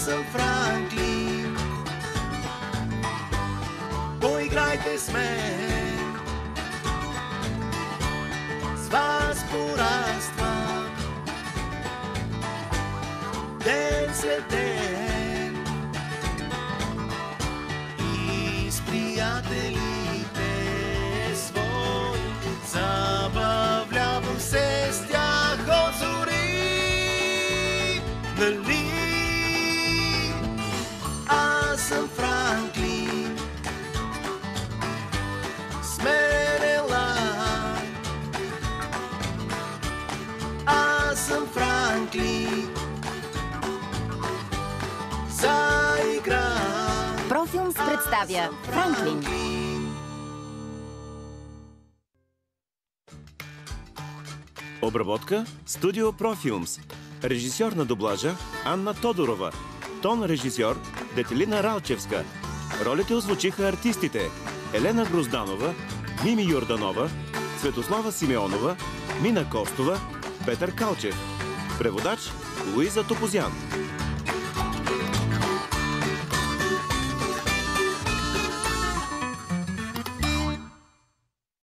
съм Франклин. Поиграйте с мен, с вас пораствам ден след ден и с приятелите свои забавлявам се с тях от зори. Нали? Аз съм Франклин, с мен елай. Аз съм Франклин, за игра. Профилмс представя Франклин. Обработка Студио Профилмс. Режисьор на дублажа Анна Тодорова. Тон режисьор Детелина Ралчевска. Ролите озвучиха артистите Елена Грозданова, Мими Йорданова, Светослава Симеонова, Мина Костова, Петър Калчев. Преводач Луиза Топозян.